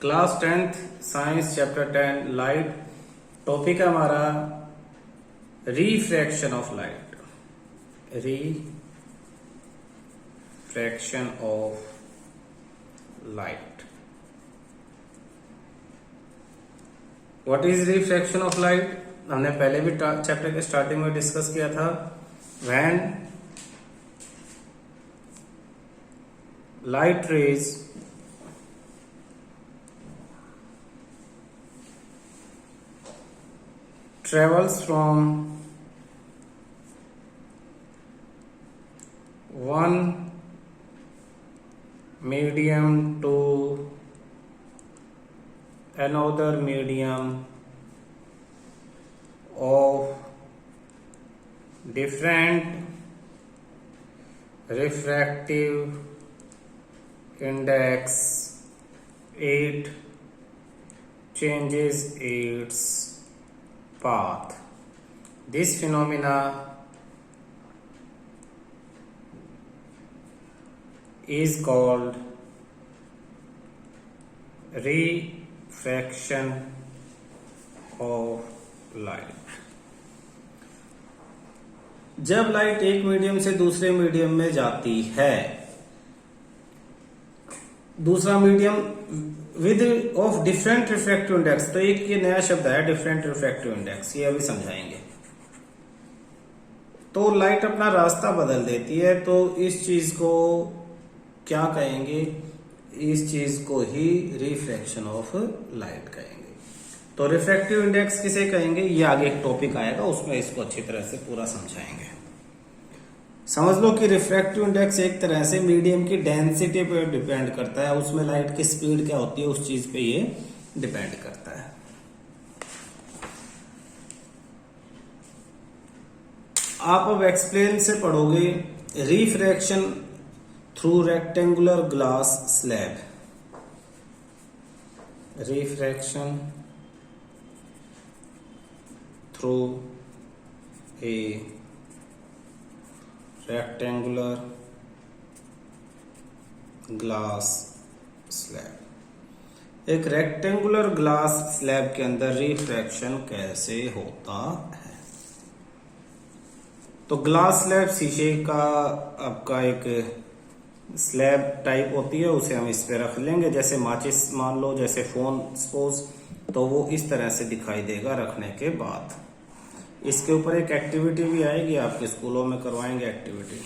Class 10th science chapter 10 light. Topic है हमारा refraction of light. Refraction of light. What is refraction of light? हमने पहले भी chapter के स्टार्टिंग में डिस्कस किया था। When light rays travels from one medium to another medium of different refractive index, it changes its path. This phenomena is called refraction of light. जब light एक medium से दूसरे मीडियम में जाती है, दूसरा medium with of different refractive index, तो एक ये नया शब्द है डिफरेंट रिफ्रैक्टिव इंडेक्स, ये अभी समझाएंगे। तो लाइट अपना रास्ता बदल देती है, तो इस चीज को क्या कहेंगे? इस चीज को ही रिफ्रैक्शन ऑफ लाइट कहेंगे। तो रिफ्रैक्टिव इंडेक्स किसे कहेंगे, ये आगे एक टॉपिक आएगा, उसमें इसको अच्छी तरह से पूरा समझाएंगे। समझ लो कि रिफ्रैक्टिव इंडेक्स एक तरह से मीडियम की डेंसिटी पे डिपेंड करता है, उसमें लाइट की स्पीड क्या होती है उस चीज पे ये डिपेंड करता है। आप अब एक्सप्लेन से पढ़ोगे refraction through rectangular glass slab. Refraction through a rectangular glass slab. एक रेक्टेंगुलर ग्लास स्लैब के अंदर रिफ्रैक्शन कैसे होता है? तो ग्लास स्लैब शीशे का आपका एक स्लैब टाइप होती है, उसे हम इस पे रख लेंगे, जैसे माचिस मान लो, जैसे फोन सपोज, तो वो इस तरह से दिखाई देगा रखने के बाद। इसके ऊपर एक एक्टिविटी भी आएगी, आपके स्कूलों में करवाएंगे एक्टिविटी।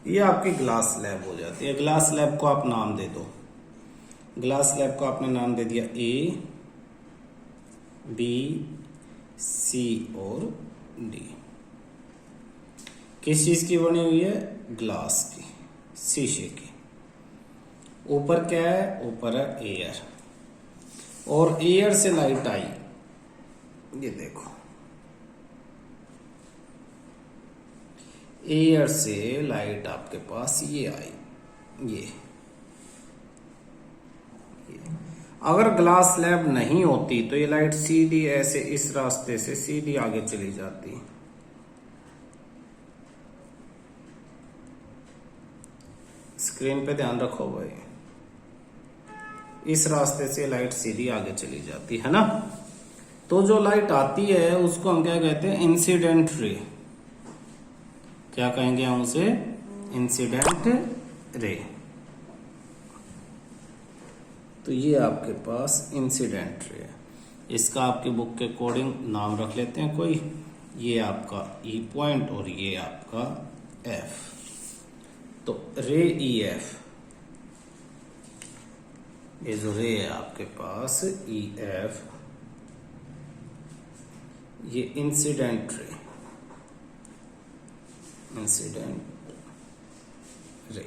ये आपकी ग्लास स्लैब हो जाती है। ग्लास स्लैब को आप नाम दे दो। ग्लास स्लैब को आपने नाम दे दिया ए, बी, सी और डी। किस चीज की बनी हुई है? ग्लास की, शीशे की। ऊपर क्या है? ऊपर है एयर, और एयर से लाइट आई, ये देखो, एयर से लाइट आपके पास ये आई, ये अगर ग्लास स्लैब नहीं होती तो ये लाइट सीधी ऐसे इस रास्ते से सीधी आगे चली जाती। स्क्रीन पे ध्यान रखो भाई, इस रास्ते से लाइट सीधी आगे चली जाती है ना। तो जो लाइट आती है उसको हम क्या कहते हैं? Incident ray. क्या कहेंगे हम उसे? Incident ray. तो ये आपके पास इंसिडेंट रे है। इसका आपकी बुक के अकॉर्डिंग नाम रख लेते हैं कोई। ये आपका ई पॉइंट और ये आपका एफ। तो रे ई एफ, ये जो रे है आपके पास ई एफ, ये इंसिडेंट रे, इंसिडेंट रे।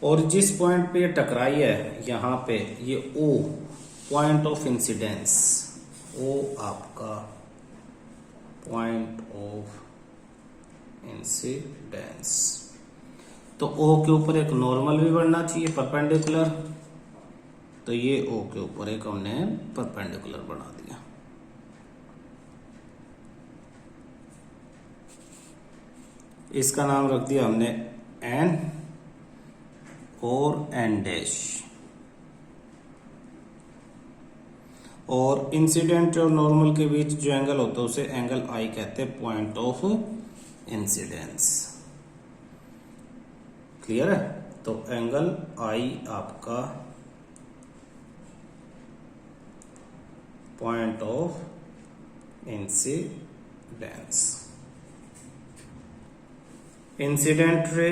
और जिस पॉइंट पे ये टकराई है, यहां पे ये ओ पॉइंट ऑफ इंसिडेंस, ओ आपका पॉइंट ऑफ इंसिडेंस। तो O के ऊपर एक नॉर्मल भी बनना चाहिए परपेंडिकुलर, तो ये O के ऊपर एक हमने परपेंडिकुलर बना दिया। इसका नाम रख दिया हमने N और N डैश। और इंसिडेंट और नॉर्मल के बीच जो एंगल होता है उसे एंगल I कहते हैं, पॉइंट ऑफ इंसिडेंस। क्लियर है? तो एंगल I आपका point of incidence. Incident ray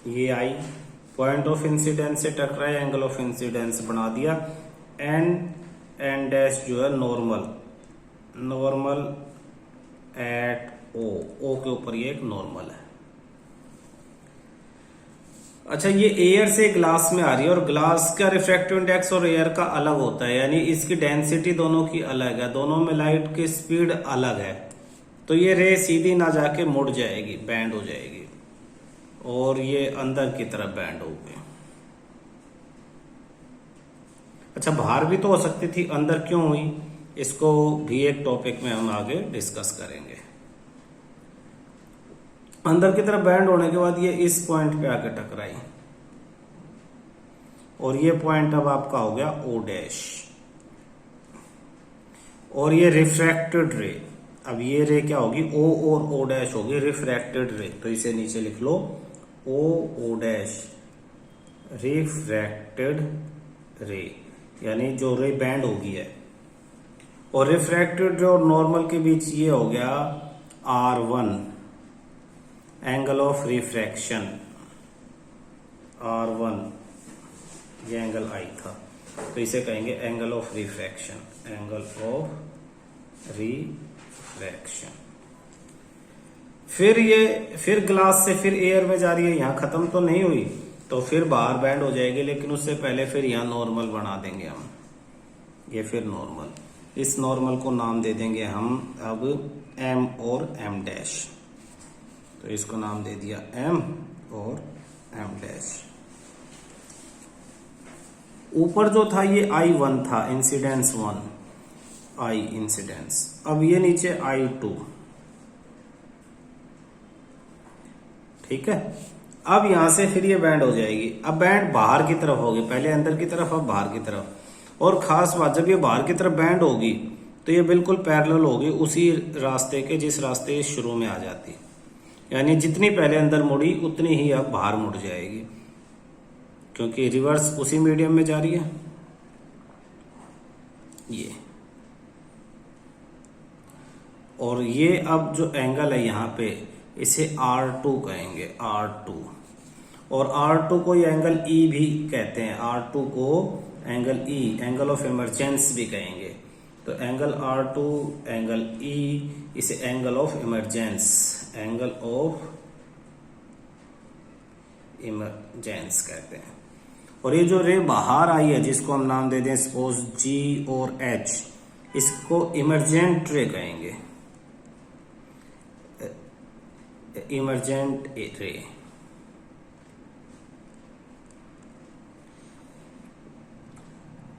ये I पॉइंट ऑफ इंसिडेंस से टकराए, एंगल ऑफ इंसिडेंस बना दिया। एन डैश जो है नॉर्मल एट O के ऊपर ये एक नॉर्मल है। अच्छा, ये एयर से ग्लास में आ रही है और ग्लास का रिफ्रैक्टिव इंडेक्स और एयर का अलग होता है, यानी इसकी डेंसिटी दोनों की अलग है, दोनों में लाइट की स्पीड अलग है। तो ये रे सीधी ना जाके मुड़ जाएगी, बैंड हो जाएगी, और ये अंदर की तरफ बैंड होगी। अच्छा, बाहर भी तो हो सकती थी, अंदर क्यों हुई, इसको भी एक टॉपिक में हम आगे डिस्कस करेंगे। अंदर की तरफ बैंड होने के बाद ये इस पॉइंट पे आके टकराई, और ये पॉइंट अब आपका हो गया O डैश, और ये रिफ्रैक्टेड रे। अब ये रे क्या होगी, O और O डैश होगी रिफ्रैक्टेड रे, तो इसे नीचे लिख लो O डैश रिफ्रैक्टेड रे, यानी जो रे बैंड होगी है। और रिफ्रैक्टेड रे और नॉर्मल के बीच ये हो गया R1 angle of refraction, R1 ये एंगल I था, तो इसे कहेंगे angle of refraction, angle of refraction. फिर ग्लास से फिर एयर में जा रही है, यहां खत्म तो नहीं हुई, तो फिर बाहर बैंड हो जाएगी, लेकिन उससे पहले फिर यहां नॉर्मल बना देंगे हम, ये फिर नॉर्मल, इस नॉर्मल को नाम दे देंगे हम अब M और M डैश, तो इसको नाम दे दिया M और M डैश। ऊपर जो था ये I1 था, इंसिडेंस 1 I इंसिडेंस, अब ये नीचे I2, ठीक है। अब यहां से फिर ये बैंड हो जाएगी, अब बैंड बाहर की तरफ होगी, पहले अंदर की तरफ अब बाहर की तरफ। और खास बात, जब ये बाहर की तरफ बैंड होगी तो ये बिल्कुल पैरेलल होगी उसी रास्ते के जिस रास्ते ये शुरू में आ जाती, यानी जितनी पहले अंदर मुड़ी उतनी ही अब बाहर मुड़ जाएगी, क्योंकि रिवर्स उसी मीडियम में जा रही है ये। और ये अब जो एंगल है यहाँ पे इसे R2 कहेंगे, R2, और R2 को ये एंगल E भी कहते हैं, R2 को angle E, angle of emergence भी कहेंगे। तो एंगल R2 एंगल E, इसे angle of emergence, angle of emergence कहते हैं। और ये जो रे बाहर आई है जिसको हम नाम दे दें सपोज G और H, इसको इमरजेंट रे कहेंगे, इमरजेंट रे।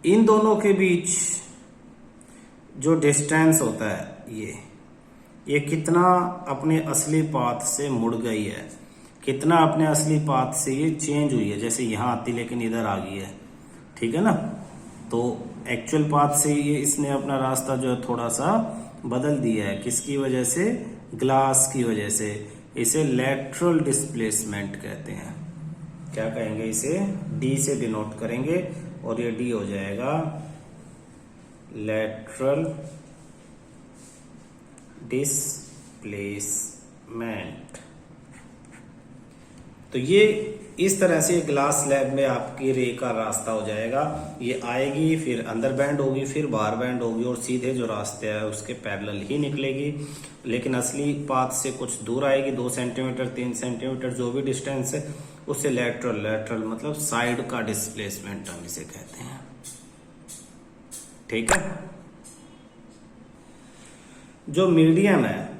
इन दोनों के बीच जो डिस्टेंस होता है ये कितना अपने असली पाथ से मुड़ गई है, कितना अपने असली पाथ से ये चेंज हुई है, जैसे यहां आती लेकिन इधर आ गई है, ठीक है ना। तो एक्चुअल पाथ से ये इसने अपना रास्ता जो है थोड़ा सा बदल दिया है, किसकी वजह से, ग्लास की वजह से। इसे लेटरल डिस्प्लेसमेंट कहते हैं, क्या कहेंगे इसे, D से डिनोट करेंगे, और ये D हो जाएगा लेटरल डिस्प्लेसमेंट। तो ये इस तरह से ग्लास स्लैब में आपकी रे का रास्ता हो जाएगा, ये आएगी फिर अंदर बैंड होगी फिर बाहर बैंड होगी और सीधे जो रास्ते है उसके पैरेलल ही निकलेगी, लेकिन असली पाथ से कुछ दूर आएगी, 2 सेंटीमीटर 3 सेंटीमीटर जो भी डिस्टेंस है उससे लेटरल मतलब साइड का डिस्प्लेसमेंट हम इसे कहते हैं, ठीक है। जो मीडियम है,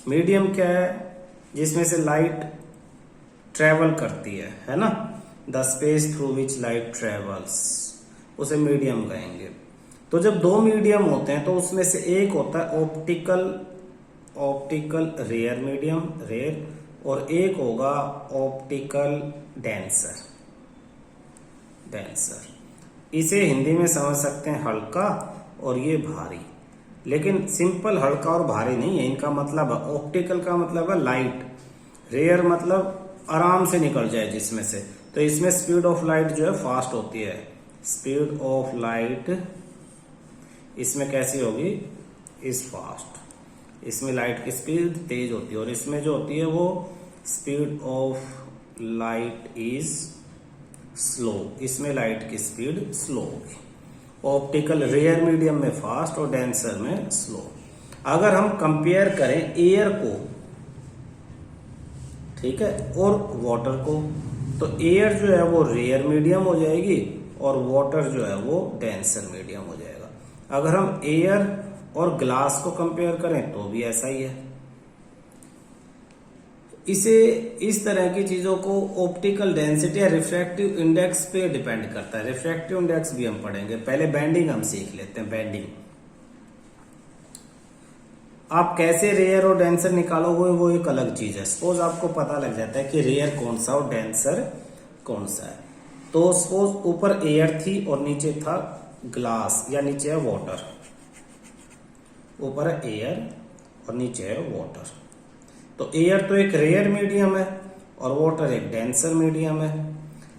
मीडियम क्या है? जिसमें से लाइट ट्रेवल करती है ना, the space through which light travels, उसे मीडियम कहेंगे। तो जब दो मीडियम होते हैं तो उसमें से एक होता है ऑप्टिकल रेयर मीडियम, रेयर, और एक होगा ऑप्टिकल डेंसर। इसे हिंदी में समझ सकते हैं हल्का, और ये भारी। लेकिन सिंपल हल्का और भारी नहीं है, इनका मतलब है, ऑप्टिकल का मतलब है लाइट, रेयर मतलब आराम से निकल जाए जिसमें से। तो इसमें स्पीड ऑफ लाइट जो है फास्ट होती है। स्पीड ऑफ लाइट इसमें कैसी होगी? Is fast. इसमें लाइट की स्पीड तेज होती है, और इसमें जो होती है वो speed of light is slow. इसमें लाइट की स्पीड स्लो होगी। ऑप्टिकल रेयर मीडियम में फास्ट और डेंसर में स्लो। अगर हम कंपेयर करें एयर को, ठीक है, और वाटर को, तो एयर जो है वो रेयर मीडियम हो जाएगी और वाटर जो है वो डेंसर मीडियम हो जाएगा। अगर हम एयर और ग्लास को कंपेयर करें तो भी ऐसा ही है। इसे, इस तरह की चीजों को ऑप्टिकल डेंसिटी या रिफ्रैक्टिव इंडेक्स पे डिपेंड करता है। रिफ्रैक्टिव इंडेक्स भी हम पढ़ेंगे, पहले बैंडिंग हम सीख लेते हैं। बैंडिंग आप कैसे रेयर और डेंसर निकालोगे वो एक अलग चीज है। सपोज आपको पता लग जाता है कि रेयर कौन सा और डेंसर कौन सा है, तो सपोज ऊपर एयर थी और नीचे था ग्लास, या नीचे है वाटर। ऊपर है एयर और नीचे है वाटर। तो एयर तो एक रेयर मीडियम है और वाटर एक डेंसर मीडियम है।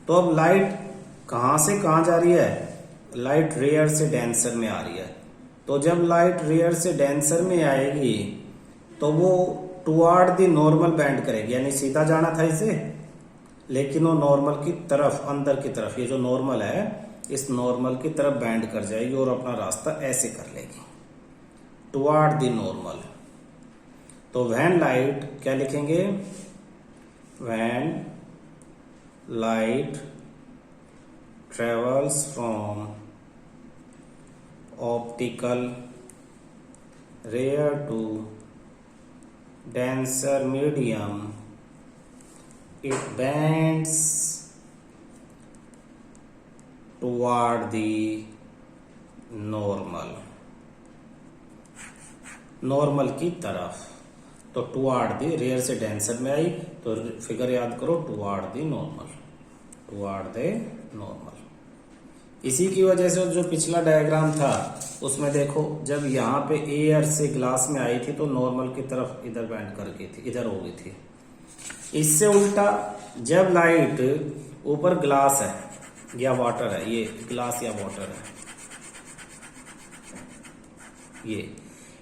तो अब लाइट कहां से कहां जा रही है? लाइट रेयर से डेंसर में आ रही है। तो जब लाइट रेयर से डेंसर में आएगी तो वो टुवार्ड द नॉर्मल बैंड करेगी, यानी सीधा जाना था इसे, लेकिन वो नॉर्मल की तरफ, अंदर की तरफ, ये जो नॉर्मल है इस नॉर्मल की तरफ बैंड कर जाएगी और अपना रास्ता ऐसे कर लेगी, टुवार्ड द नॉर्मल। तो व्हेन लाइट, क्या लिखेंगे? When light travels from optical rare to denser medium, it bends toward the normal, normal की तरफ। तो टुवार्ड दी, रेयर से डेंसर में आई तो फिगर याद करो, toward the normal, toward the normal. इसी की वजह से जो पिछला डायग्राम था उसमें देखो, जब यहाँ पे एयर से ग्लास में आई थी तो नॉर्मल की तरफ इधर बैंड कर गई थी, इधर हो गई थी। इससे उल्टा जब लाइट ऊपर ग्लास है या वाटर है, ये ग्लास या वाटर है, ये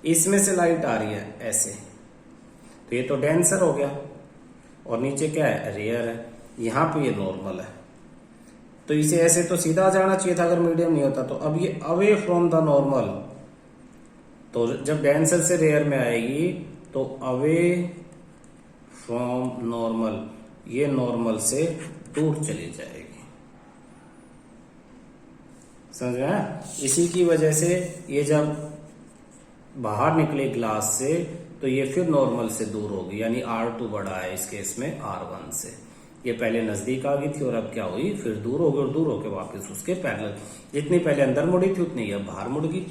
इसमें से लाइट आ रही है ऐसे, तो ये तो डेंसर हो गया, और नीचे क्या है? रेयर है। यहां पे ये नॉर्मल है, तो इसे ऐसे तो सीधा जाना चाहिए था अगर मीडियम नहीं होता। तो अब ये अवे फ्रॉम द नॉर्मल, तो जब डेंसर से रेयर में आएगी तो अवे फ्रॉम नॉर्मल, ये नॉर्मल से दूर चली जाएगी। समझ में आया? इसी की वजह से ये जब बाहर निकले ग्लास से तो ये फिर नॉर्मल से दूर होगी, यानी R2 बढ़ा है इस केस में R1 से। ये पहले नजदीक आ गई थी और अब क्या हुई? फिर दूर हो गई, और दूर होके वापस उसके पैरेलल, जितनी पहले अंदर मुड़ी थी उतनी ये बाहर मुड़ गई।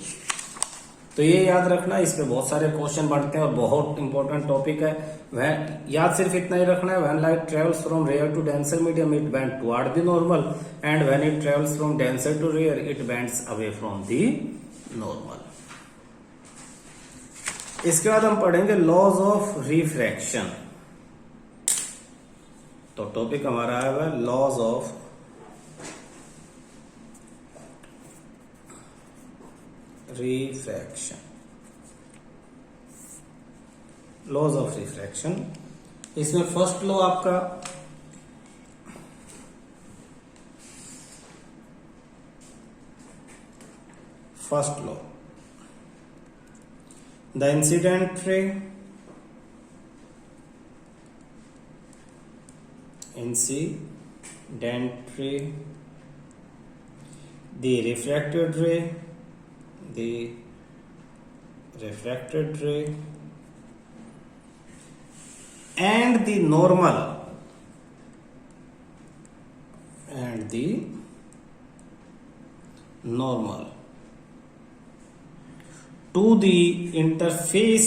तो ये याद रखना, इस पे बहुत सारे क्वेश्चन बनते हैं और बहुत इंपॉर्टेंट टॉपिक है। वह याद सिर्फ इतना ही रखना है, when light travels from rare to denser medium it bend toward the normal, and when it travels from denser to rare it bends away from the normal. इसके बाद हम पढ़ेंगे लॉज ऑफ रिफ्रैक्शन। तो टॉपिक हमारा आया हुआ laws of refraction. Laws of refraction, इसमें first law आपका first law, the incident ray the refracted ray and the normal to the interface